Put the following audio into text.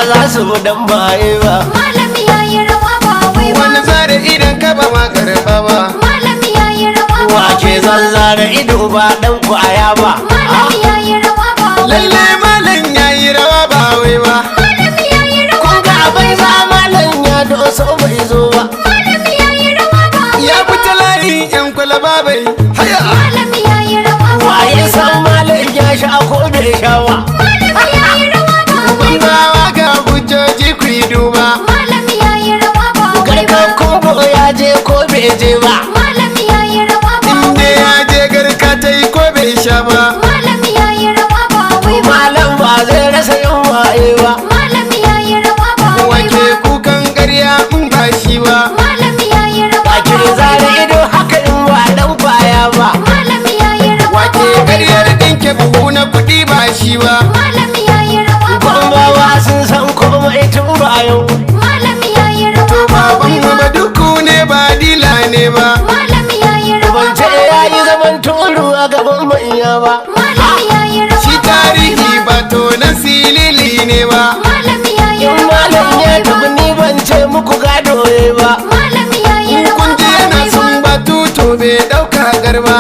za su dan baye ba. Malami yayi rawa ba wai ba. wani zare idan ka ba ma karba ba. Malami yayi rawa ba Wake wai ba. zan zara ido ba dan kwaya ba. Malami yayi rawa ba wai ba. lalle malam yayi rawa ba wai ba. Malami yayi rawa Kun ga ba bai wai za ba. malam ya doso bai zo ba. Malami yayi rawa ba wai ya ba. fita layi yan kwalaba bai haya. Malami yayi rawa ba Waye wai ba. san malam ya sha ko bai sha ba. Malami yayi rawa ba wai ba. Banzawa ga hujjoji ku yi duba. Malami yayi rawa ba wai ba. Garkan kumbo ya je ko bai je ba. Malami yayi rawa ba inda wai ba. ya je garka ta yi ko bai sha ba. Malami yayi rawa ba wai ba. Malam ba zai rasa yin waye ba. Malami yayi rawa ba wai wake ba. kukan ƙarya in ba shi ba. Malami yayi rawa Wake ba wai zara ba. ido haka in ba dan kwaya ba. Malami yayi rawa ba wake wai ba. ƙaryar ɗinke buhu na kuɗi ba shi ba. Malami yayi rawa ba wai Gombawa ba. sun san komai tun bayan. Malami yayi rawa to ba baban wai mu ba. ba duku ne ba dila ne ba. Malami yayi rawa Ban ce ba ya wai yi ba. zaman turu a gaban manya ba. Malami yayi rawa shi ba wai tarihi ba. ba to na silili ne ba. Malami yayi In rawa ba malam ya wai ba. tafi ni ban ce muku gado ba. Malami yayi in rawa kun ji ba yana wai ba. sun batu to bai ɗauka garba.